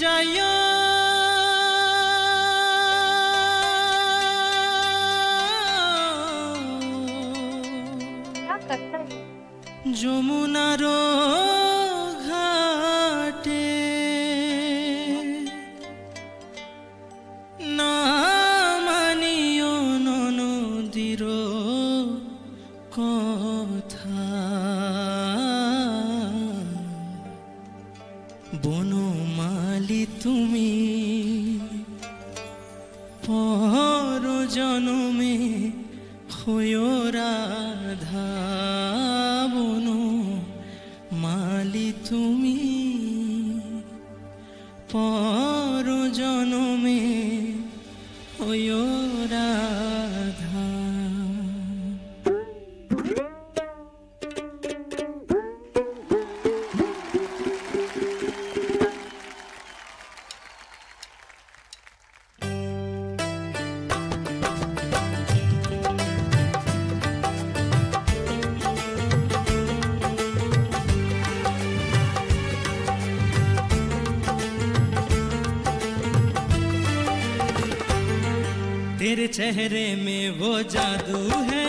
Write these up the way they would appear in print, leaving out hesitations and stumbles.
जाइयो क्या करता है? যমুনারো ঘাটে না মানিও নদীর কথা বনমালী তুমি পর জনমে হয়ো রাধা বনমালী তুমি পর জনমে হয়ো রাধা। तेरे चेहरे में वो जादू है,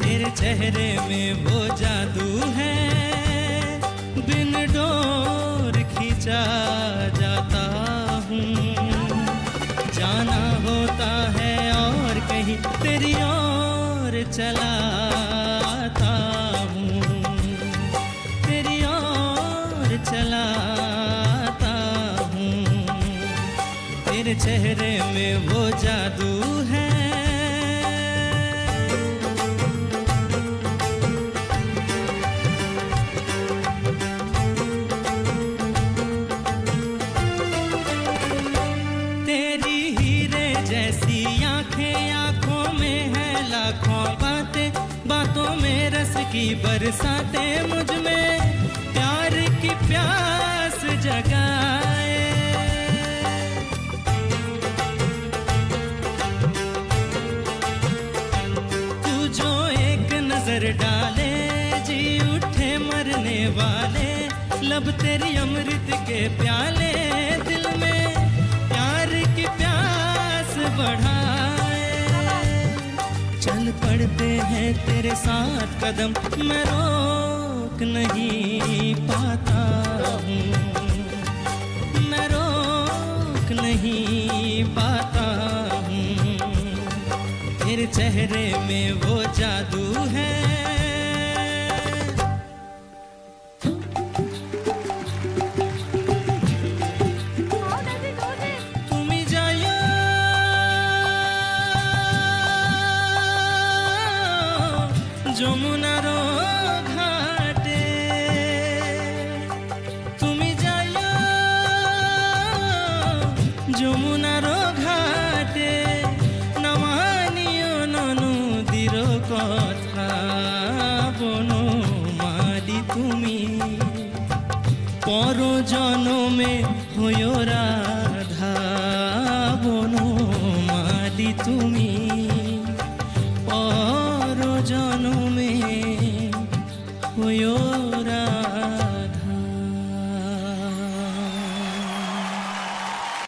तेरे चेहरे में वो जादू है, बिन डोर खींचा जाता हूँ। जाना होता है और कहीं तेरी ओर चलाता हूँ, तेरी ओर चला तेरे चेहरे में वो जादू है। तेरी हीरे जैसी आंखें, आंखों में है लाखों बातें, बातों में रस की बरसातें, मुझ में प्यार की प्यास जगाए। नजर डाले जी उठे मरने वाले, लब तेरी अमृत के प्याले, दिल में प्यार की प्यास बढ़ाए। चल पड़ते हैं तेरे साथ कदम, मैं रोक नहीं पाता हूँ, मैं रोक नहीं पाता हूँ। तेरे चेहरे में वो जादू है। তুমি যাইও যমুনার ঘাটে, তুমি যাইও যমুনার ঘাটে, কথা বনমালী তুমি পর জনমে হয়ো রাধা বনমালী তুমি পর জনমে হয়ো রাধা।